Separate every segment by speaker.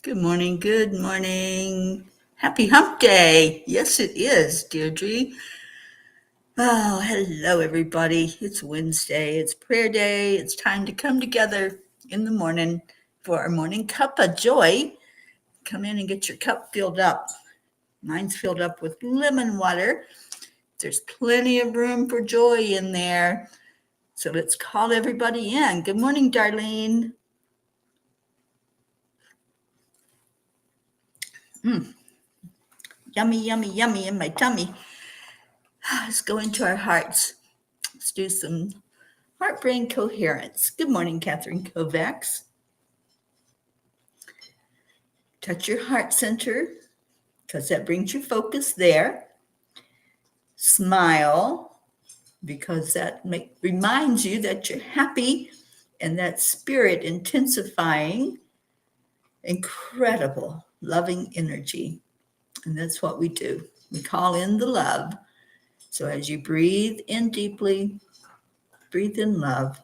Speaker 1: Good morning, good morning. Happy hump day. Yes, it is, Deirdre. Oh, hello, everybody. It's Wednesday. It's prayer day. It's time to come together in the morning for our morning cuppa joy. Come in and get your cup filled up. Mine's filled up with lemon water. There's plenty of room for joy in there. So let's call everybody in. Good morning, Darlene. Yummy, yummy, yummy in my tummy. Let's go into our hearts. Let's do some heart-brain coherence. Good morning, Catherine Kovacs. Touch your heart center because that brings your focus there. Smile because that reminds you that you're happy and that spirit intensifying incredible loving energy. And that's what we do. We call in the love. So as you breathe in deeply, breathe in love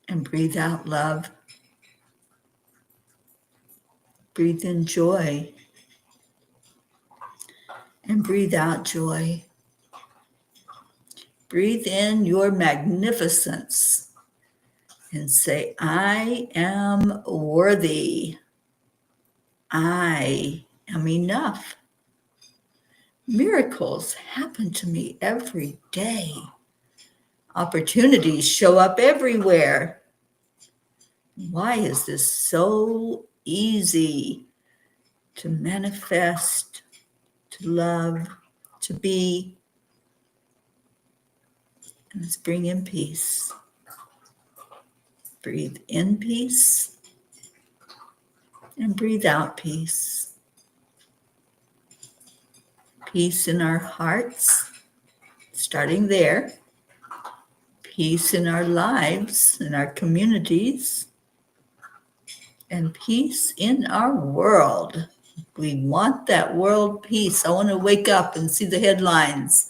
Speaker 1: and breathe out love. Breathe in joy and breathe out joy. Breathe in your magnificence and say, I am worthy. I am enough. Miracles happen to me every day. Opportunities show up everywhere. Why is this so easy to manifest, to love, to be? And let's bring in peace. Breathe in peace and breathe out peace. Peace in our hearts, starting there. Peace in our lives, in our communities, and peace in our world. We want that world peace. I want to wake up and see the headlines.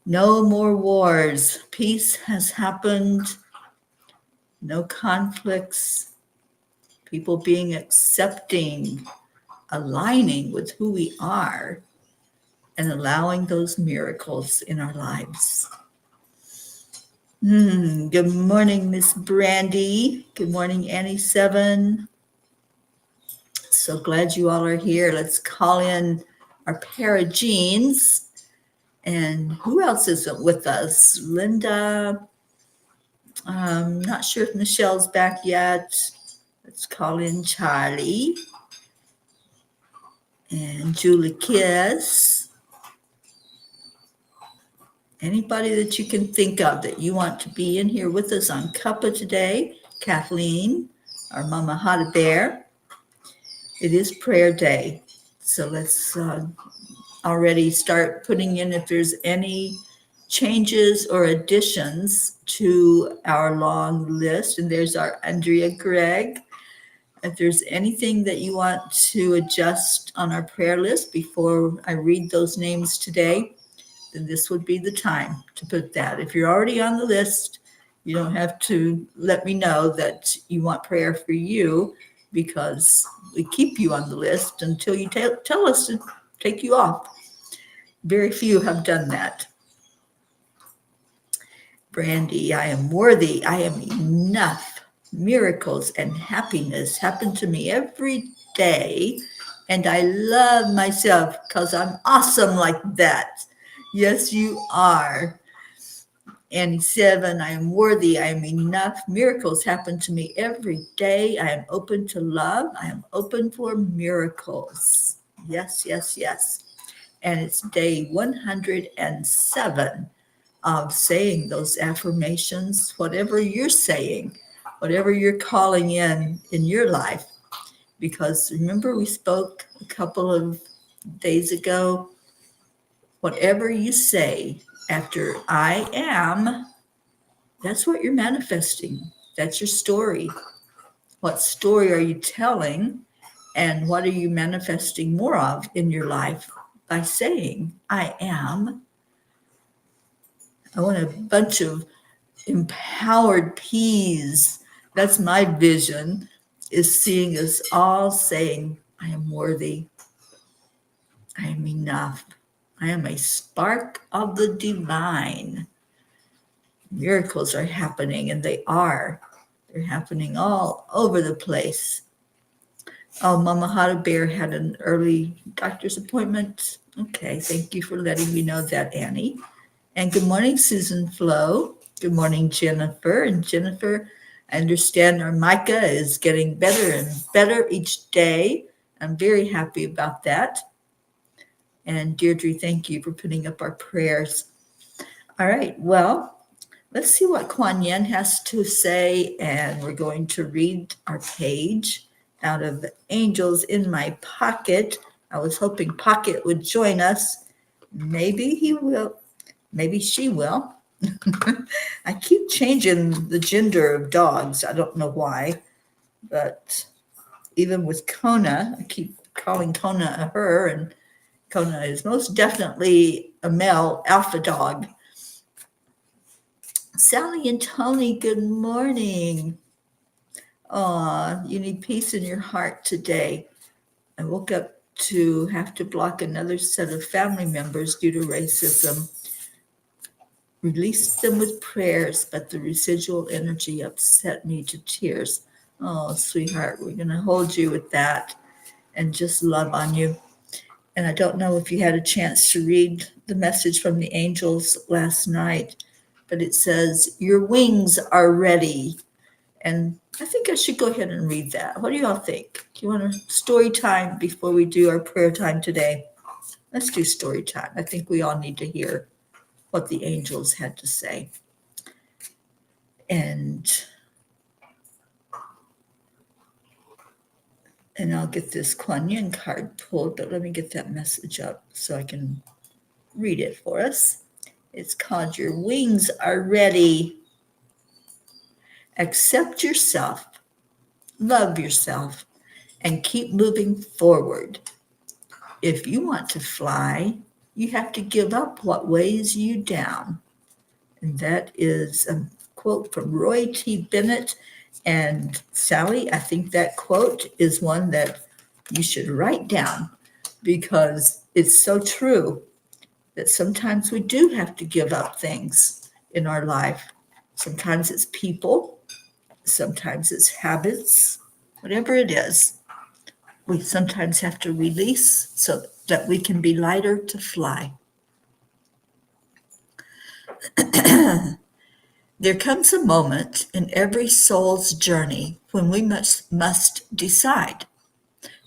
Speaker 1: No more wars. Peace has happened. No conflicts. People being accepting, aligning with who we are, and allowing those miracles in our lives. Good morning, Miss Brandy. Good morning, Annie 7. So glad you all are here. Let's call in our pair of jeans. And who else isn't with us? Linda. Not sure if Michelle's back yet. Let's call in Charlie. And Julie Kiss. Anybody that you can think of that you want to be in here with us on Cuppa today. Kathleen, our Mama Hot Bear. It is prayer day. So let's already start putting in if there's any changes or additions to our long list. And there's our Andrea Gregg. If there's anything that you want to adjust on our prayer list before I read those names today, then this would be the time to put that. If you're already on the list, you don't have to let me know that you want prayer for you, because we keep you on the list until you tell us to take you off. Very few have done that. Brandy, I am worthy. I am enough. Miracles and happiness happen to me every day, and I love myself because I'm awesome like that. Yes, you are. Annie 7, I am worthy. I am enough. Miracles happen to me every day. I am open to love. I am open for miracles. Yes, yes, yes. And it's day 107 of saying those affirmations, whatever you're saying, whatever you're calling in your life. Because remember, we spoke a couple of days ago, whatever you say after I am, that's what you're manifesting. That's your story. What story are you telling, and what are you manifesting more of in your life by saying I am? I want a bunch of empowered peas. That's my vision. is seeing us all saying, I am worthy. I am enough. I am a spark of the divine. Miracles are happening, and they are. They're happening all over the place. Oh, Mama Hada Bear had an early doctor's appointment. Okay, thank you for letting me know that, Annie. And good morning, Susan Flo. Good morning, Jennifer. And Jennifer, I understand our Micah is getting better and better each day. I'm very happy about that. And Deirdre, thank you for putting up our prayers. All right, well, let's see what Kuan Yin has to say. And we're going to read our page out of Angels in My Pocket. I was hoping Pocket would join us. Maybe he will. Maybe she will. I keep changing the gender of dogs. I don't know why, but even with Kona, I keep calling Kona a her, and Kona is most definitely a male alpha dog. Sally and Tony, good morning. Aw, you need peace in your heart today. I woke up to have to block another set of family members due to racism. Released them with prayers, but the residual energy upset me to tears. Oh, sweetheart, we're going to hold you with that and just love on you. And I don't know if you had a chance to read the message from the angels last night, but it says, your wings are ready. And I think I should go ahead and read that. What do y'all think? Do you want a story time before we do our prayer time today? Let's do story time. I think we all need to hear what the angels had to say. And I'll get this Kuan Yin card pulled, but let me get that message up so I can read it for us. It's called Your Wings Are Ready. Accept yourself, love yourself, and keep moving forward. If you want to fly, you have to give up what weighs you down. And that is a quote from Roy T. Bennett. And Sally, I think that quote is one that you should write down because it's so true that sometimes we do have to give up things in our life. Sometimes it's people, sometimes it's habits, whatever it is. We sometimes have to release so that we can be lighter to fly. There comes a moment in every soul's journey when we must decide,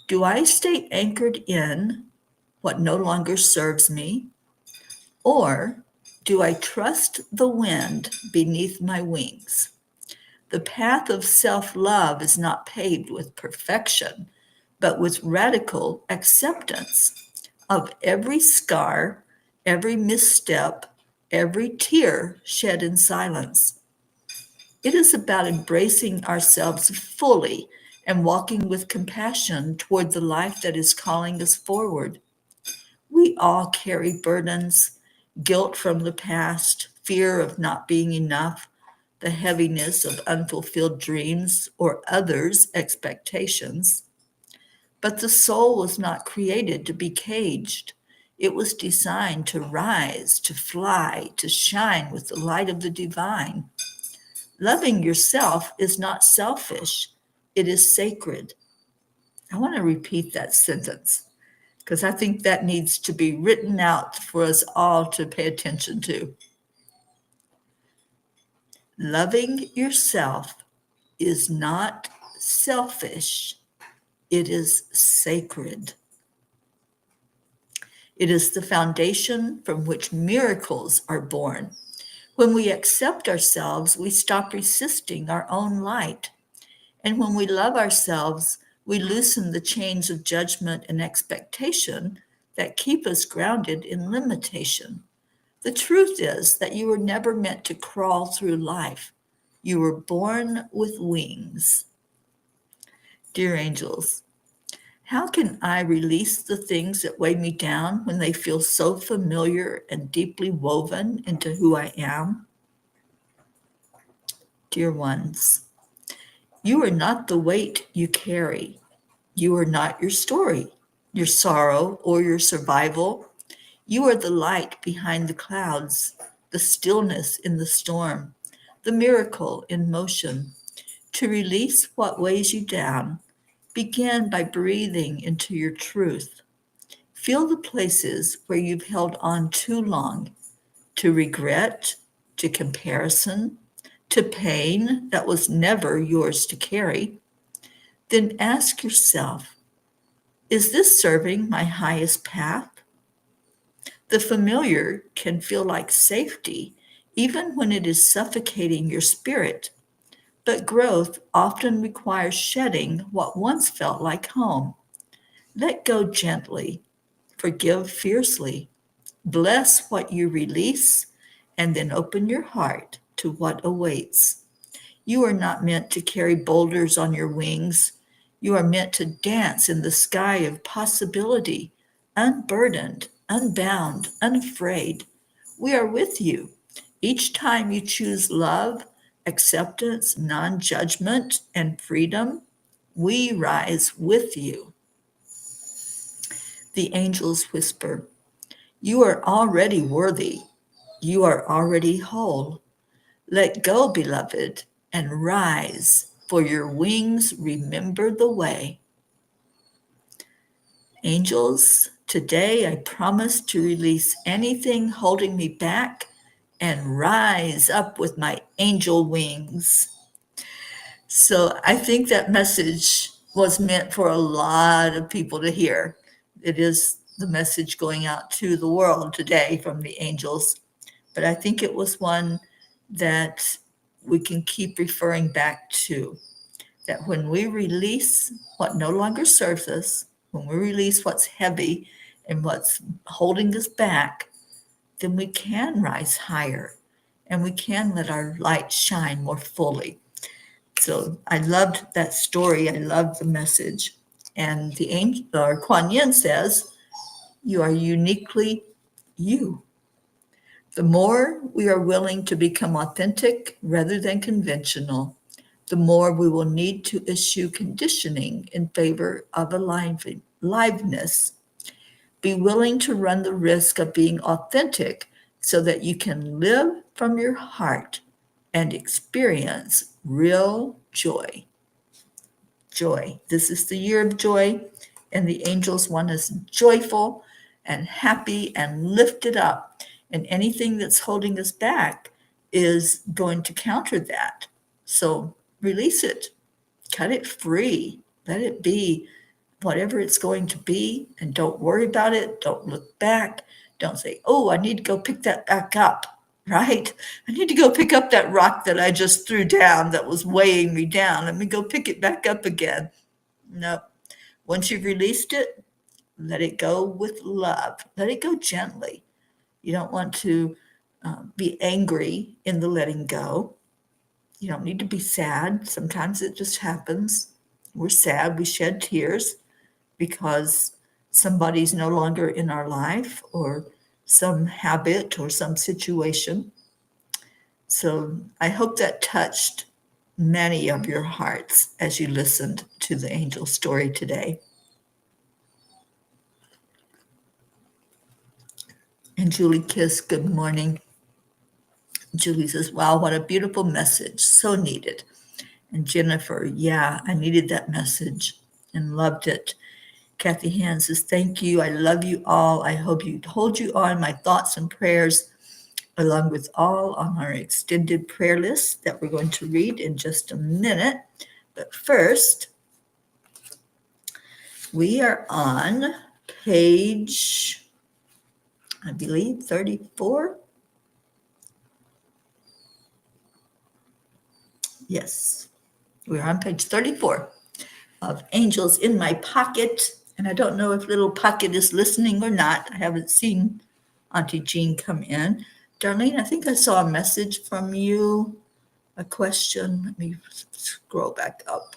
Speaker 1: do I stay anchored in what no longer serves me, or do I trust the wind beneath my wings? The path of self-love is not paved with perfection, but with radical acceptance of every scar, every misstep, every tear shed in silence. It is about embracing ourselves fully and walking with compassion toward the life that is calling us forward. We all carry burdens, guilt from the past, fear of not being enough, the heaviness of unfulfilled dreams or others' expectations. But the soul was not created to be caged. It was designed to rise, to fly, to shine with the light of the divine. Loving yourself is not selfish, it is sacred. I want to repeat that sentence because I think that needs to be written out for us all to pay attention to. Loving yourself is not selfish, it is sacred. It is the foundation from which miracles are born. When we accept ourselves, we stop resisting our own light. And when we love ourselves, we loosen the chains of judgment and expectation that keep us grounded in limitation. The truth is that you were never meant to crawl through life. You were born with wings. Dear angels, how can I release the things that weigh me down when they feel so familiar and deeply woven into who I am? Dear ones, You are not the weight you carry. You are not your story, your sorrow, or your survival. You are the light behind the clouds, the stillness in the storm, the miracle in motion. To release what weighs you down, begin by breathing into your truth. Feel the places where you've held on too long, to regret, to comparison, to pain that was never yours to carry. Then ask yourself, is this serving my highest path? The familiar can feel like safety, even when it is suffocating your spirit. But growth often requires shedding what once felt like home. Let go gently, forgive fiercely, bless what you release, and then open your heart to what awaits. You are not meant to carry boulders on your wings. You are meant to dance in the sky of possibility, unburdened, unbound, unafraid. We are with you. Each time you choose love, acceptance, non judgment, and freedom, we rise with you. The angels whisper, you are already worthy. You are already whole. Let go, beloved, and rise, for your wings remember the way. Angels, today I promise to release anything holding me back and rise up with my angel wings. So I think that message was meant for a lot of people to hear. It is the message going out to the world today from the angels. But I think it was one that we can keep referring back to, that when we release what no longer serves us, when we release what's heavy and what's holding us back, then we can rise higher and we can let our light shine more fully. So I loved that story. I loved the message. And the angel, or Kuan Yin says, you are uniquely you. The more we are willing to become authentic rather than conventional, the more we will need to eschew conditioning in favor of aliveness. Be willing to run the risk of being authentic so that you can live from your heart and experience real joy. Joy. This is the year of joy, and the angels want us joyful and happy and lifted up. And anything that's holding us back is going to counter that. So release it, cut it free, let it be whatever it's going to be, and don't worry about it. Don't look back. Don't say, oh, I need to go pick that back up, right? I need to go pick up that rock that I just threw down that was weighing me down. Let me go pick it back up again. No. Once you've released it, let it go with love. Let it go gently. You don't want to be angry in the letting go. You don't need to be sad. Sometimes it just happens. We're sad. We shed tears because somebody's no longer in our life or some habit or some situation. So I hope that touched many of your hearts as you listened to the angel story today. And Julie Kiss, good morning. Julie says, wow, what a beautiful message. So needed. And Jennifer, yeah, I needed that message and loved it. Kathy Hand says, thank you. I love you all. I hope you hold you on my thoughts and prayers, along with all on our extended prayer list that we're going to read in just a minute. But first, we are on page, I believe, 34. Yes, we're on page 34 of Angels in My Pocket. And I don't know if Little Pocket is listening or not. I haven't seen Auntie Jean come in. Darlene, I think I saw a message from you, a question. Let me scroll back up.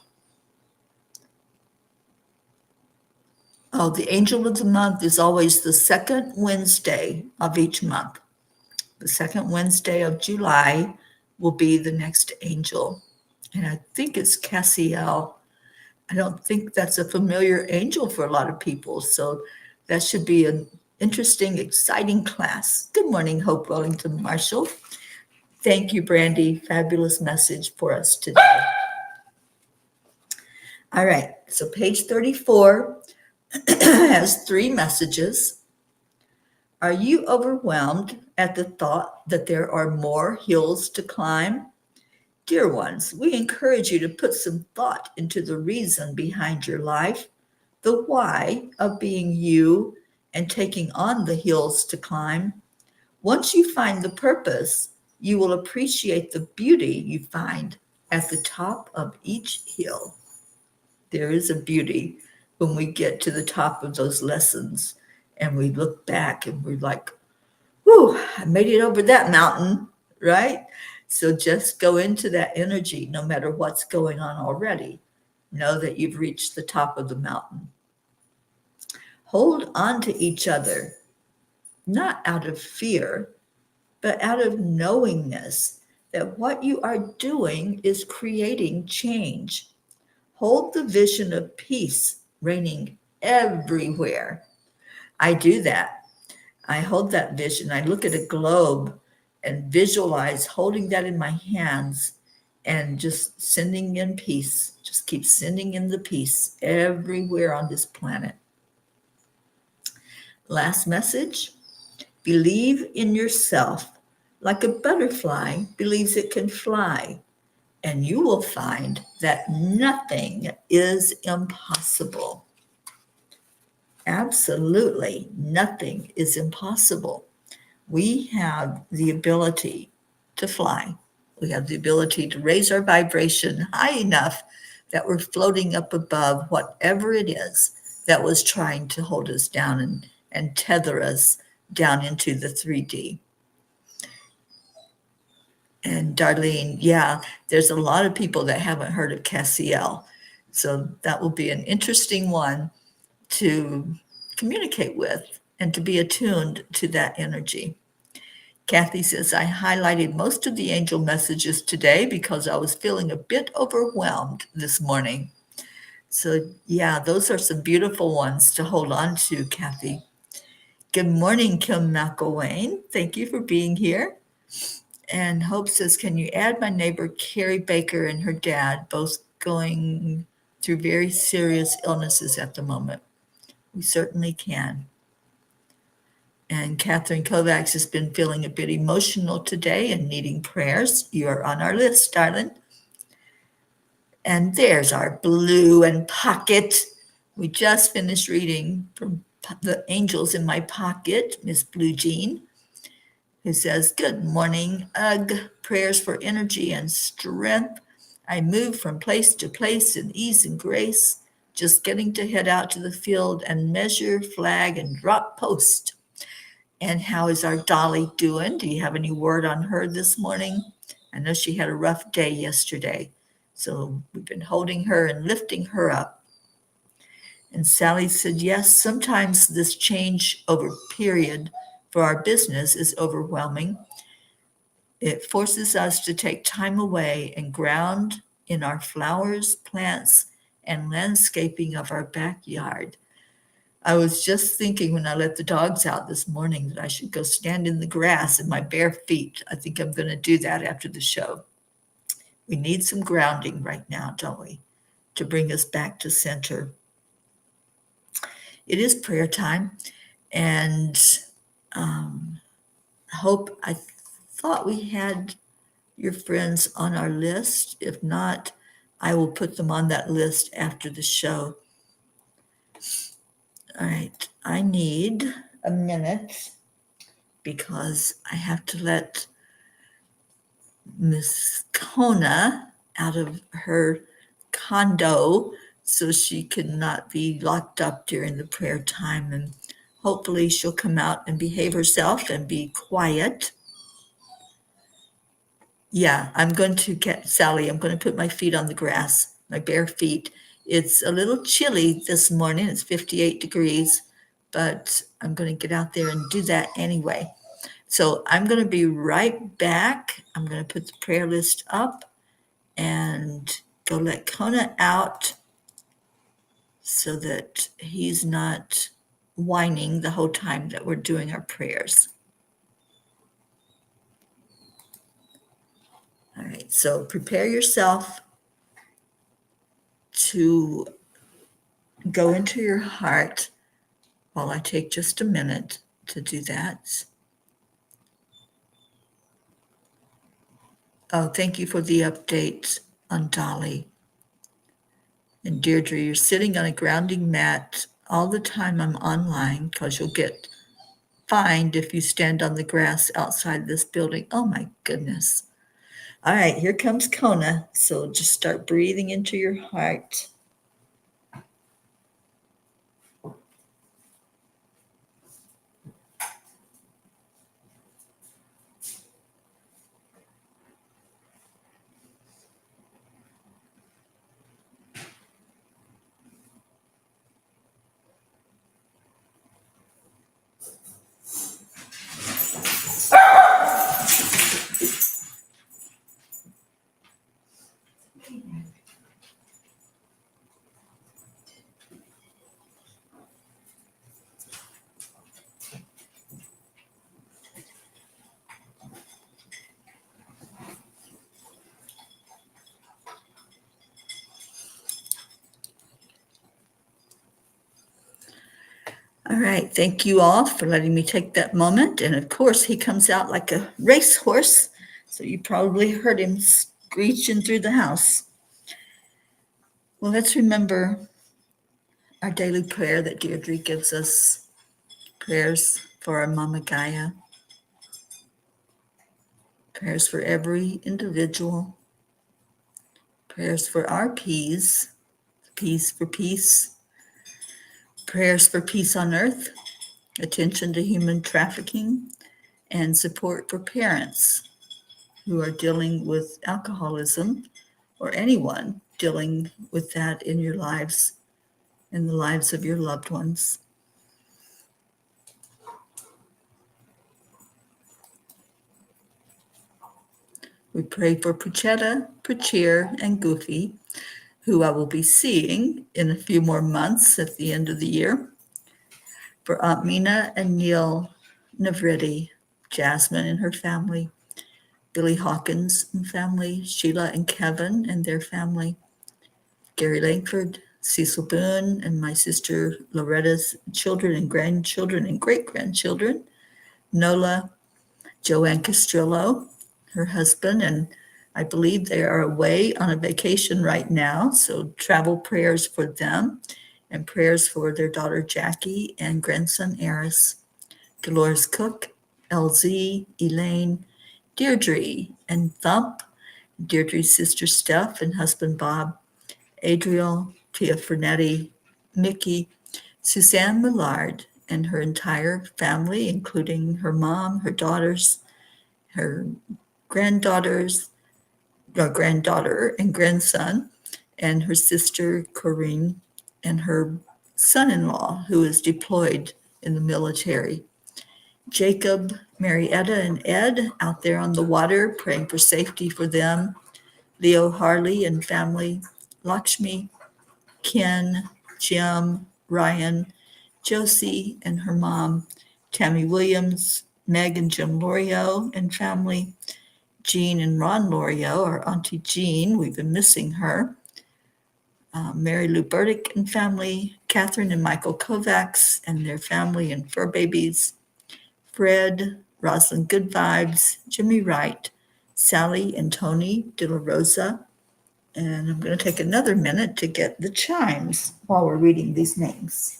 Speaker 1: Oh, the angel of the month is always the second Wednesday of each month. The second Wednesday of July will be the next angel. And I think it's Cassiel. I don't think that's a familiar angel for a lot of people. So that should be an interesting, exciting class. Good morning, Hope Wellington Marshall. Thank you, Brandy. Fabulous message for us today. All right, so page 34 has 3 messages. Are you overwhelmed at the thought that there are more hills to climb? Dear ones, we encourage you to put some thought into the reason behind your life, the why of being you and taking on the hills to climb. Once you find the purpose, you will appreciate the beauty you find at the top of each hill. There is a beauty when we get to the top of those lessons and we look back and we're like, whew, I made it over that mountain, right? So just go into that energy no matter what's going on already. Know that you've reached the top of the mountain. Hold on to each other, not out of fear, but out of knowingness that what you are doing is creating change. Hold the vision of peace reigning everywhere. I do that. I hold that vision. I look at a globe and visualize holding that in my hands and just sending in peace. Just keep sending in the peace everywhere on this planet. Last message. Believe in yourself like a butterfly believes it can fly, and you will find that nothing is impossible. Absolutely nothing is impossible. We have the ability to fly. We have the ability to raise our vibration high enough that we're floating up above whatever it is that was trying to hold us down and tether us down into the 3D. And Darlene, yeah, there's a lot of people that haven't heard of Cassiel. So that will be an interesting one to communicate with and to be attuned to that energy. Kathy says, I highlighted most of the angel messages today because I was feeling a bit overwhelmed this morning. So, yeah, those are some beautiful ones to hold on to, Kathy. Good morning, Kim McElwain. Thank you for being here. And Hope says, can you add my neighbor Carrie Baker and her dad, both going through very serious illnesses at the moment? We certainly can. And Catherine Kovacs has been feeling a bit emotional today and needing prayers. You are on our list, darling. And there's our blue and pocket. We just finished reading from The Angels in My Pocket, Miss Blue Jean, who says, good morning, Ugh, prayers for energy and strength. I move from place to place in ease and grace, just getting to head out to the field and measure, flag, and drop post. And how is our Dolly doing? Do you have any word on her this morning? I know she had a rough day yesterday, so we've been holding her and lifting her up. And Sally said, yes, sometimes this change over period for our business is overwhelming. It forces us to take time away and ground in our flowers, plants, and landscaping of our backyard. I was just thinking when I let the dogs out this morning that I should go stand in the grass in my bare feet. I think I'm going to do that after the show. We need some grounding right now, don't we? To bring us back to center. It is prayer time, and Hope, I thought we had your friends on our list. If not, I will put them on that list after the show. All right, I need a minute because I have to let Miss Kona out of her condo so she cannot be locked up during the prayer time, and hopefully she'll come out and behave herself and be quiet. Yeah, I'm going to get Sally. I'm going to put my feet on the grass, my bare feet. It's a little chilly this morning. It's 58 degrees, but I'm going to get out there and do that anyway. So I'm going to be right back. I'm going to put the prayer list up and go let Kona out so that he's not whining the whole time that we're doing our prayers. All right, so prepare yourself to go into your heart while I take just a minute to do that. Oh, thank you for the update on Dolly. And Deirdre, you're sitting on a grounding mat all the time I'm online because you'll get fined if you stand on the grass outside this building. Oh my goodness. All right, here comes Kona. So just start breathing into your heart. All right, thank you all for letting me take that moment. And of course, he comes out like a racehorse, so you probably heard him screeching through the house. Well, let's remember our daily prayer that Deirdre gives us, prayers for our Mama Gaia, prayers for every individual, prayers for our peace, peace for peace, prayers for peace on earth, attention to human trafficking, and support for parents who are dealing with alcoholism or anyone dealing with that in your lives, in the lives of your loved ones. We pray for Puchetta, Pachir, and Goofy, who I will be seeing in a few more months at the end of the year. For Aunt Mina and Neil Navriti, Jasmine and her family, Billy Hawkins and family, Sheila and Kevin and their family, Gary Langford, Cecil Boone, and my sister Loretta's children and grandchildren and great-grandchildren, Nola, Joanne Castrillo, her husband, and I believe they are away on a vacation right now, so travel prayers for them and prayers for their daughter Jackie and grandson Eris, Dolores Cook, LZ, Elaine, Deirdre, and Thump, Deirdre's sister Steph and husband Bob, Adriel, Tia Fernetti, Mickey, Suzanne Millard, and her entire family, including her mom, her daughters, her granddaughters, granddaughter and grandson, and her sister Corinne, and her son-in-law, who is deployed in the military. Jacob, Marietta, and Ed out there on the water, praying for safety for them. Leo Harley and family, Lakshmi, Ken, Jim, Ryan, Josie and her mom, Tammy Williams, Meg and Jim Lorio and family, Jean and Ron Lorio, our Auntie Jean, we've been missing her, Mary Lou Burdick and family, Catherine and Michael Kovacs and their family and fur babies, Fred, Rosalind Good Vibes, Jimmy Wright, Sally and Tony De La Rosa, and I'm going to take another minute to get the chimes while we're reading these names.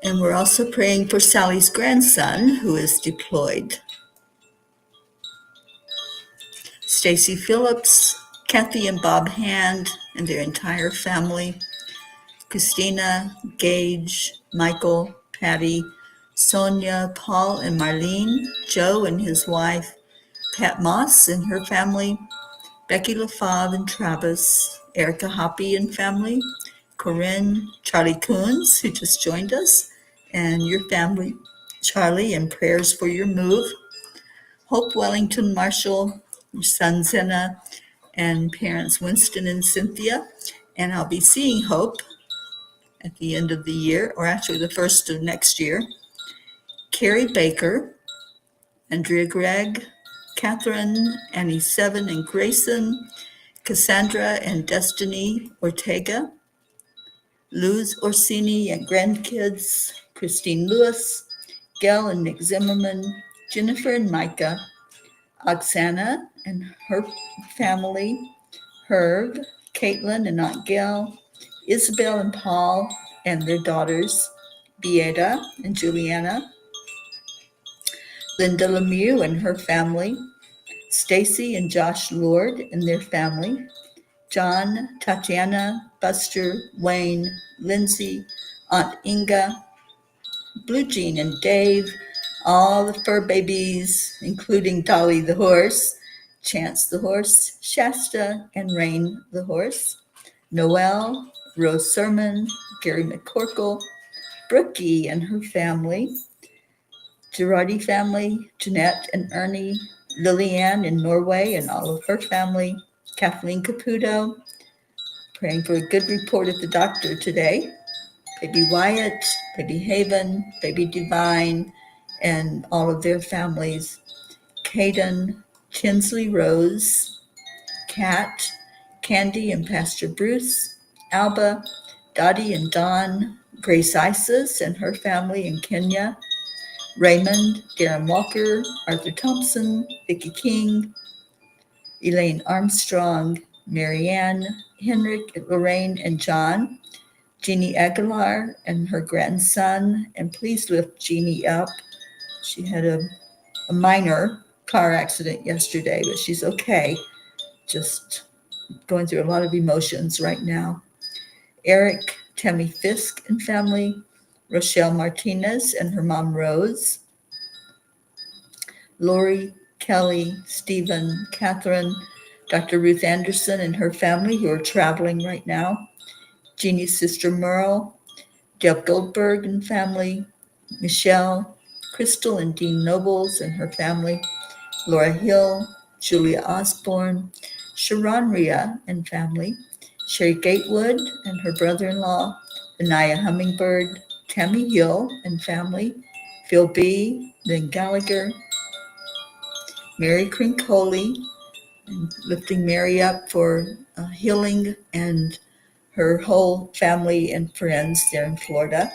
Speaker 1: And we're also praying for Sally's grandson, who is deployed. Stacy Phillips, Kathy and Bob Hand, and their entire family. Christina, Gage, Michael, Patty, Sonia, Paul and Marlene, Joe and his wife, Pat Moss and her family, Becky LaFave and Travis, Erica Hoppy and family, Corinne, Charlie Coons, who just joined us, and your family, Charlie, and prayers for your move. Hope Wellington Marshall, your son Zena, and parents Winston and Cynthia. And I'll be seeing Hope at the end of the year, or actually the first of next year. Carrie Baker, Andrea Gregg, Catherine, Annie Seven and Grayson, Cassandra and Destiny Ortega, Luz Orsini and grandkids, Christine Lewis, Gail and Nick Zimmerman, Jennifer and Micah, Oksana and her family, Herb, Caitlin and Aunt Gail, Isabel and Paul and their daughters, Beata and Juliana, Linda Lemieux and her family, Stacy and Josh Lord and their family, John, Tatiana, Buster, Wayne, Lindsay, Aunt Inga, Blue Jean and Dave, all the fur babies, including Dolly the horse, Chance the horse, Shasta, and Rain the horse, Noelle, Rose Sermon, Gary McCorkle, Brookie and her family, Girardi family, Jeanette and Ernie, Lillian in Norway and all of her family, Kathleen Caputo, praying for a good report at the doctor today, Baby Wyatt, Baby Haven, Baby Divine, and all of their families, Caden, Tinsley Rose, Kat, Candy and Pastor Bruce, Alba, Dottie and Don, Grace Isis and her family in Kenya, Raymond, Darren Walker, Arthur Thompson, Vicki King, Elaine Armstrong, Marianne, Henrik, Lorraine, and John, Jeannie Aguilar and her grandson, and please lift Jeannie up. She had a minor car accident yesterday, but she's okay. Just going through a lot of emotions right now. Eric, Tammy Fisk and family, Rochelle Martinez and her mom Rose, Lori, Kelly, Stephen, Catherine, Dr. Ruth Anderson and her family who are traveling right now, Jeannie's sister Merle, Deb Goldberg and family, Michelle, Crystal and Dean Nobles and her family, Laura Hill, Julia Osborne, Sharon Rhea and family, Sherry Gatewood and her brother-in-law, Anaya Hummingbird, Tammy Hill and family, Phil B., Lynn Gallagher, Mary Crincoli, and lifting Mary up for healing and her whole family and friends there in Florida,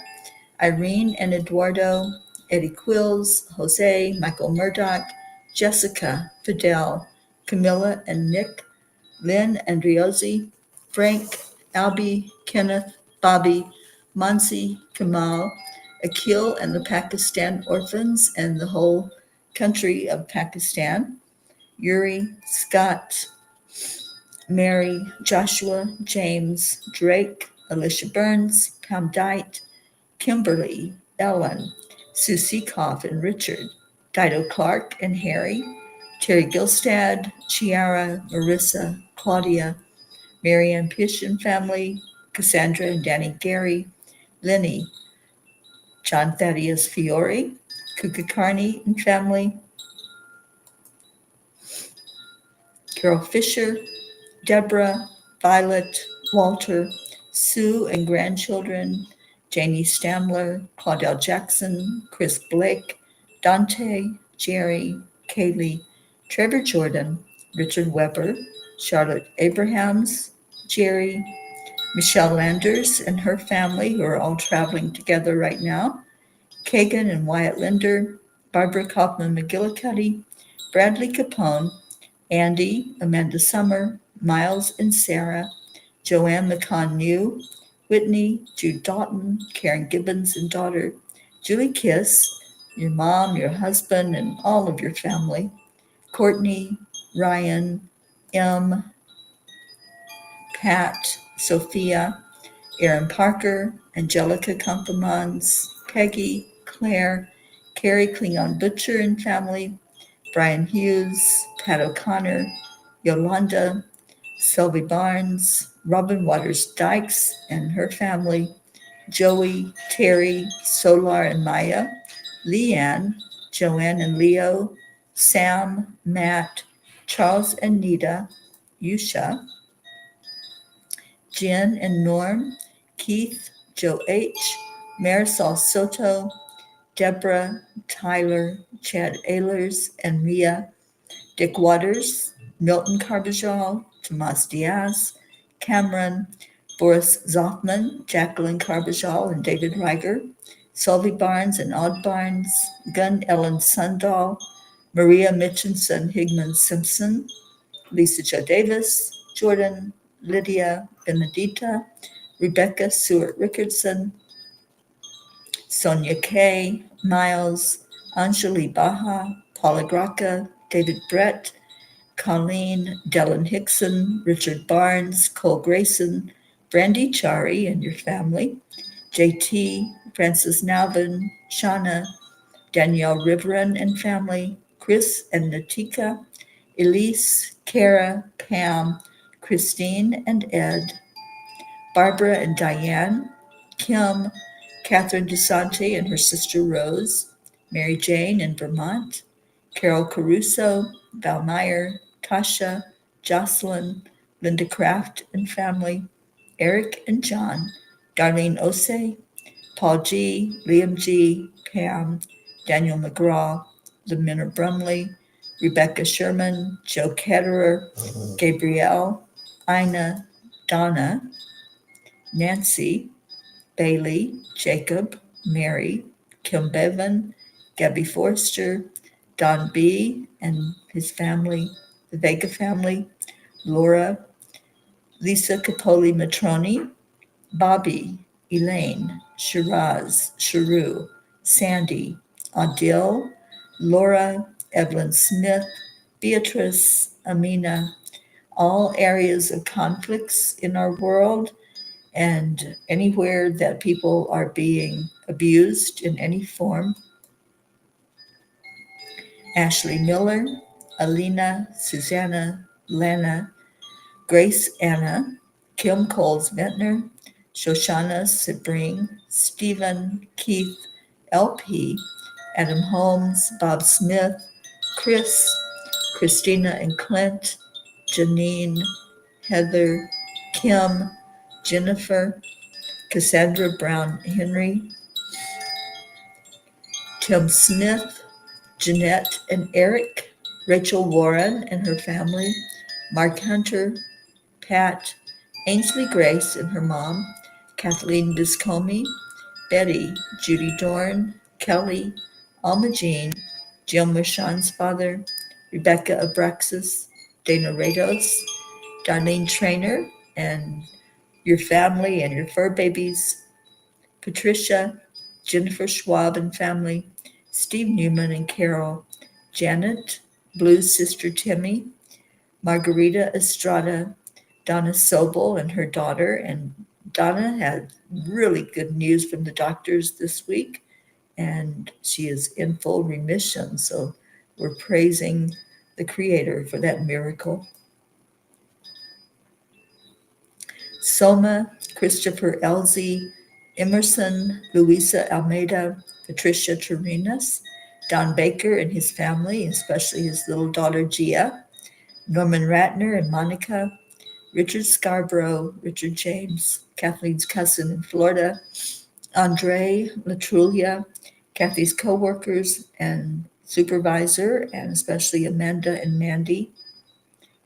Speaker 1: Irene and Eduardo, Eddie Quills, Jose, Michael Murdoch, Jessica, Fidel, Camilla and Nick, Lynn Andriozzi, Frank, Albie, Kenneth, Bobby, Mansi, Kamal, Akil and the Pakistan orphans and the whole country of Pakistan, Yuri, Scott, Mary, Joshua, James, Drake, Alicia Burns, Pam Dite, Kimberly, Ellen, Sue Seekoff and Richard, Dido Clark and Harry, Terry Gilstad, Chiara, Marissa, Claudia, Marianne Pish and family, Cassandra and Danny Gary, Lenny, John Thaddeus Fiore, Kuka Carney and family, Carol Fisher, Deborah, Violet, Walter, Sue and grandchildren, Janie Stamler, Claudel Jackson, Chris Blake, Dante, Jerry, Kaylee, Trevor Jordan, Richard Weber, Charlotte Abrahams, Jerry, Michelle Landers and her family, who are all traveling together right now, Kagan and Wyatt Linder, Barbara Kaufman McGillicuddy, Bradley Capone, Andy, Amanda Summer, Miles and Sarah, Joanne McCon New, Whitney, Jude Doughton, Karen Gibbons and daughter, Julie Kiss, your mom, your husband, and all of your family, Courtney, Ryan, M, Pat, Sophia, Aaron Parker, Angelica Compamons, Peggy, Claire, Carrie Klingon Butcher and family, Brian Hughes, Pat O'Connor, Yolanda, Sylvie Barnes, Robin Waters Dykes and her family, Joey, Terry, Solar and Maya, Leanne, Joanne and Leo, Sam, Matt, Charles and Nita, Yusha, Jen and Norm, Keith, Joe H., Marisol Soto, Deborah, Tyler, Chad Ehlers, and Mia, Dick Waters, Milton Carbajal, Tomas Diaz, Cameron, Boris Zoffman, Jacqueline Carbajal, and David Reiger, Sylvie Barnes and Odd Barnes, Gunn Ellen Sundahl, Maria Mitchinson Higman Simpson, Lisa Jo Davis, Jordan, Lydia Benedita, Rebecca Stewart Rickardson, Sonia Kay, Miles, Anjali Baha, Paula Graca, David Brett, Colleen, Dellen Hickson, Richard Barnes, Cole Grayson, Brandy Chari and your family, JT, Francis Nalvin, Shauna, Danielle Riveron and family, Chris and Natika, Elise, Kara, Pam, Christine and Ed, Barbara and Diane, Kim, Catherine DeSante and her sister Rose, Mary Jane in Vermont, Carol Caruso, Val Meyer, Tasha, Jocelyn, Linda Kraft and family, Eric and John, Darlene Ose, Paul G., Liam G., Pam, Daniel McGraw, Lamina Brumley, Rebecca Sherman, Joe Ketterer, Gabrielle, Ina, Donna, Nancy, Bailey, Jacob, Mary, Kim Bevan, Gabby Forster, Don B. and his family, the Vega family, Laura, Lisa Capoli Matroni, Bobby, Elaine, Shiraz, Sharu, Sandy, Adil, Laura, Evelyn Smith, Beatrice, Amina, all areas of conflicts in our world and anywhere that people are being abused in any form. Ashley Miller, Alina, Susanna, Lana, Grace Anna, Kim Coles Ventnor, Shoshana Sabring, Stephen, Keith, LP, Adam Holmes, Bob Smith, Chris, Christina and Clint, Janine, Heather, Kim, Jennifer, Cassandra Brown Henry, Tim Smith, Jeanette and Eric, Rachel Warren and her family, Mark Hunter, Pat, Ainsley Grace and her mom, Kathleen Biscomi, Betty, Judy Dorn, Kelly, Alma Jean, Jill Mershon's father, Rebecca Abraxas, Dana Rados, Darlene Trainer, and your family and your fur babies, Patricia, Jennifer Schwab and family, Steve Newman and Carol, Janet, Blue's sister Timmy, Margarita Estrada, Donna Sobel and her daughter. And Donna had really good news from the doctors this week, and she is in full remission. So we're praising the Creator for that miracle. Soma, Christopher Elzie, Emerson, Luisa Almeida, Patricia Torinas, Don Baker and his family, especially his little daughter Gia, Norman Ratner and Monica, Richard Scarborough, Richard James, Kathleen's cousin in Florida, Andre Latrulia, Kathy's co-workers and supervisor, and especially Amanda and Mandy,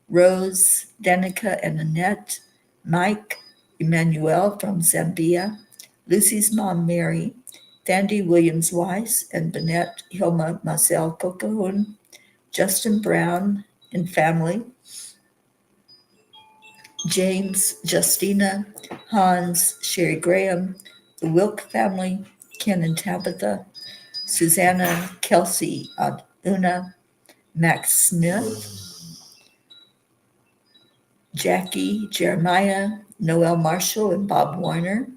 Speaker 1: Rose, Danica and Annette, Mike, Emmanuel from Zambia, Lucy's mom Mary, Thandi Williams Weiss and Bennett Hilma Marcel Cocahoon, Justin Brown and family, James, Justina, Hans, Sherry Graham, the Wilk family, Ken and Tabitha, Susanna, Kelsey, Una, Max Smith, Jackie, Jeremiah, Noel Marshall and Bob Warner,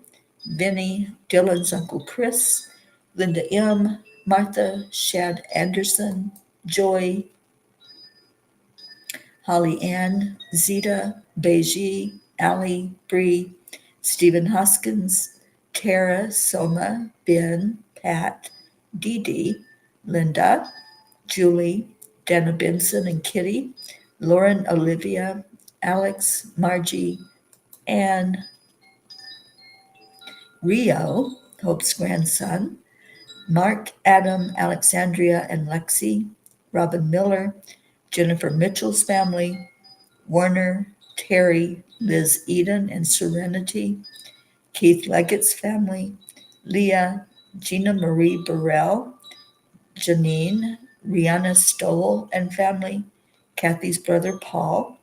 Speaker 1: Vinny, Dylan's Uncle Chris, Linda M., Martha, Shad Anderson, Joy, Holly Ann, Zita, Beiji, Ali, Bree, Stephen Hoskins, Tara, Soma, Ben, Pat, Dee Dee, Linda, Julie, Dana Benson and Kitty, Lauren, Olivia, Alex, Margie, Anne, Rio, Hope's grandson, Mark, Adam, Alexandria, and Lexi, Robin Miller, Jennifer Mitchell's family, Warner, Terry, Liz Eden, and Serenity, Keith Leggett's family, Leah, Gina Marie Burrell, Janine, Rihanna Stowell and family, Kathy's brother Paul,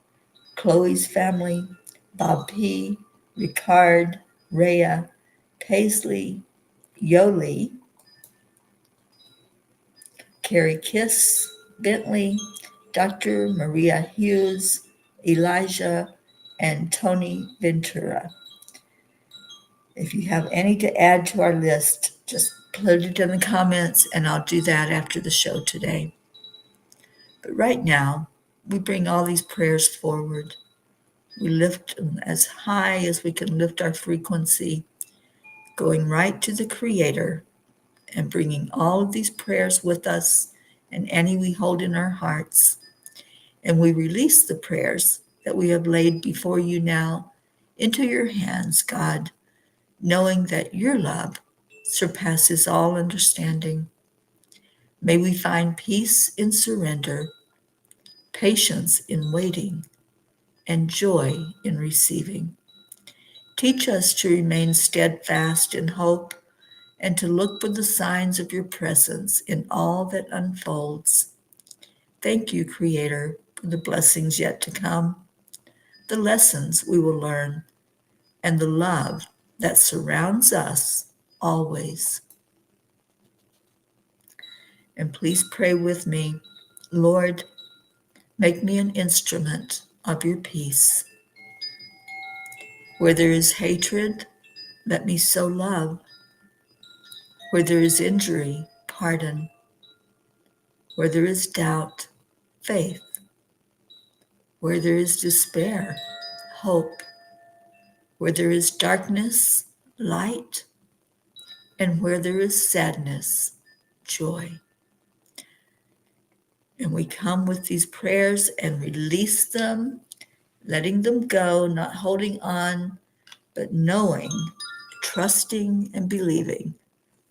Speaker 1: Chloe's family, Bob P., Ricard, Rhea, Paisley, Yoli, Carrie Kiss, Bentley, Dr. Maria Hughes, Elijah, and Tony Ventura. If you have any to add to our list, just put it in the comments and I'll do that after the show today. But right now, we bring all these prayers forward. We lift them as high as we can lift our frequency, going right to the Creator and bringing all of these prayers with us and any we hold in our hearts. And we release the prayers that we have laid before you now into your hands, God, knowing that your love surpasses all understanding. May we find peace in surrender, patience in waiting, and joy in receiving. Teach us to remain steadfast in hope and to look for the signs of your presence in all that unfolds. Thank you, Creator, for the blessings yet to come, the lessons we will learn, and the love that surrounds us always. And please pray with me, Lord, make me an instrument of your peace. Where there is hatred, let me sow love. Where there is injury, pardon. Where there is doubt, faith. Where there is despair, hope. Where there is darkness, light. And where there is sadness, joy. And we come with these prayers and release them, letting them go, not holding on, but knowing, trusting, and believing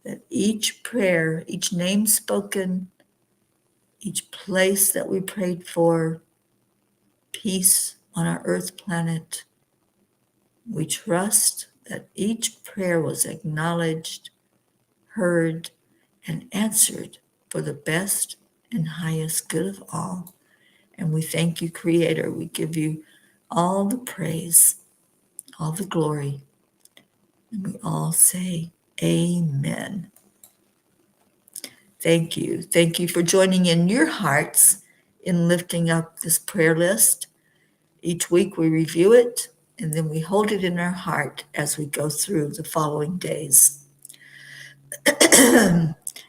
Speaker 1: that each prayer, each name spoken, each place that we prayed for, peace on our earth planet, we trust that each prayer was acknowledged, heard, and answered for the best and highest good of all. And we thank you, Creator. We give you all the praise, all the glory. And we all say, Amen. Thank you. Thank you for joining in your hearts in lifting up this prayer list. Each week we review it and then we hold it in our heart as we go through the following days.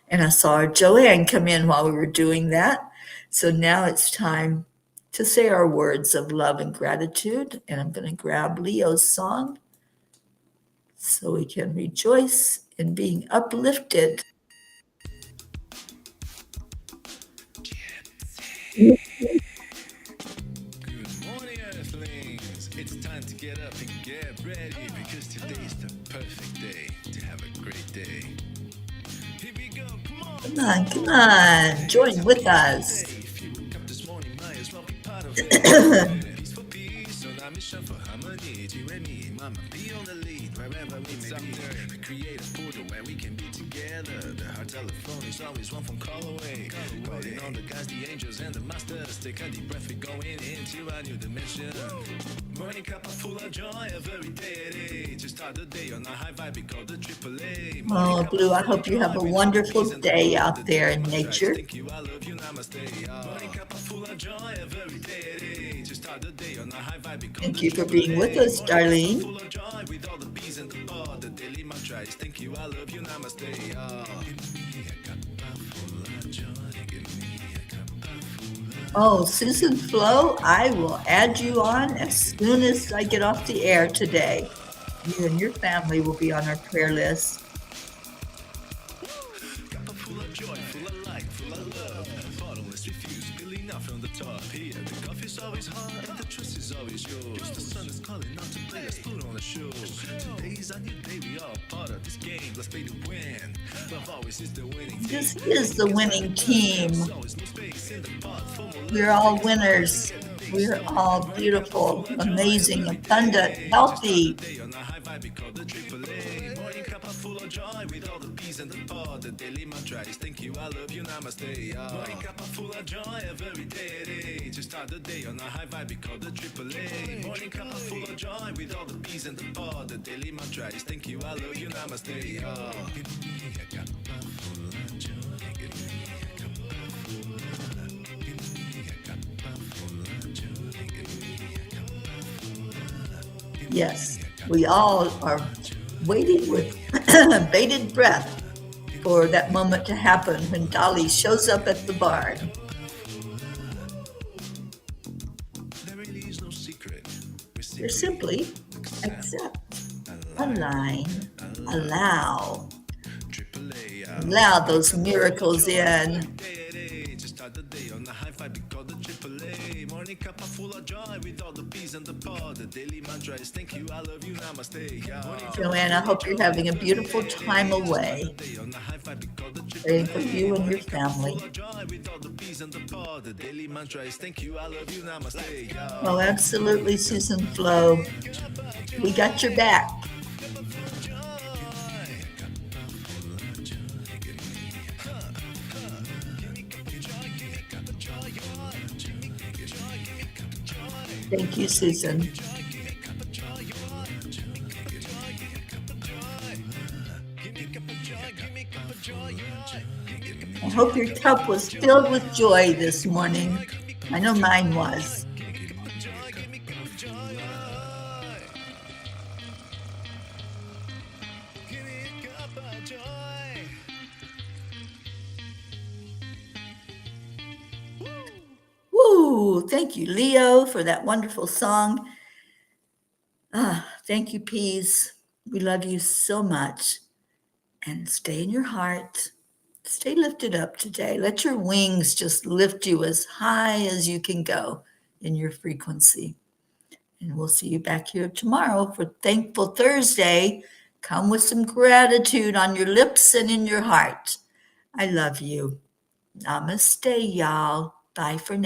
Speaker 1: And I saw Joanne come in while we were doing that. So now it's time to say our words of love and gratitude. And I'm going to grab Leo's song so we can rejoice in being uplifted.
Speaker 2: Good morning, Earthlings. It's time to get up and get ready because today's the perfect day to have a great day. Here we go,
Speaker 1: Come on, join with us.
Speaker 2: If you woke up this morning, might as well be part of it. Peace for peace, on our mission for harmony. You and me, mama, be on the lead wherever we may be. We create a portal where we can be together. The heart telephone is always one phone call away. Calling on the guys, the angels, and the masters. Take a deep breath, we're going into a new dimension. Morning Cuppa full of joy every day. To start the day on a high vibe, we call the AAA.
Speaker 1: Oh, Blue, I hope you have a wonderful day out there in nature.
Speaker 2: Thank you, I love you, namaste. Morning Cuppa full of joy every day. To start the day on a high vibe, we call
Speaker 1: Thank you for being with us, Darlene.
Speaker 2: full of joy with all the bees and the pod. The daily mantra is thank you, I love you, namaste. Give me a cuppa full of joy. Give me a cuppa full of
Speaker 1: Oh, Susan Flo, I will add you on as soon as I get off the air today. You and your family will be on our prayer list.
Speaker 2: Cuppa full of joy, full of light, full of love. Bottomless refuse, spilling out from the top. Here, the coffee's always hot and the trust is always yours. The sun is calling out to play, let's put on a show. Today's a new day, we all part of this game. Let's play to win. Love always is the winning team.
Speaker 1: This is the winning team.
Speaker 2: There's always no space in the pot for more
Speaker 1: We're all winners. We're all beautiful, amazing, abundant, healthy.
Speaker 2: day on a high vibe, we call the AAA. Morning cuppa full of joy with all the peas and the pod. The daily mantra is thank you, I love you, namaste. Morning cuppa full of joy every day. To start the day on a high vibe, we call the AAA. Morning cuppa full of joy with all the peas and the pod. The daily mantra is thank you, I love you, namaste. Give me a cuppa full of joy. Give me a cuppa full of, give me a cuppa full of joy. Give me a cuppa full of.
Speaker 1: Yes, we all are waiting with bated breath for that moment to happen when Dolly shows up at the barn.
Speaker 2: There really is no secret.
Speaker 1: We're simply accept, align, allow. Allow those miracles in.
Speaker 2: To start the day on the high five, we call the AAA. Morning cuppa full of joy with all the peas and the pod. The daily mantra is thank you, I love you, namaste.
Speaker 1: Joanne, I hope you're having a beautiful time away. Praying for you and your family.
Speaker 2: The daily mantra is thank you, I love you, namaste.
Speaker 1: Oh, absolutely, Susan Flo. We got your back. Thank you, Susan. I hope your cup was filled with joy this morning. I know mine was. Woo! Thank you, Leo, for that wonderful song. Thank you, Peas. We love you so much. And stay in your heart. Stay lifted up today. Let your wings just lift you as high as you can go in your frequency. And we'll see you back here tomorrow for Thankful Thursday. Come with some gratitude on your lips and in your heart. I love you. Namaste, y'all. Bye for now.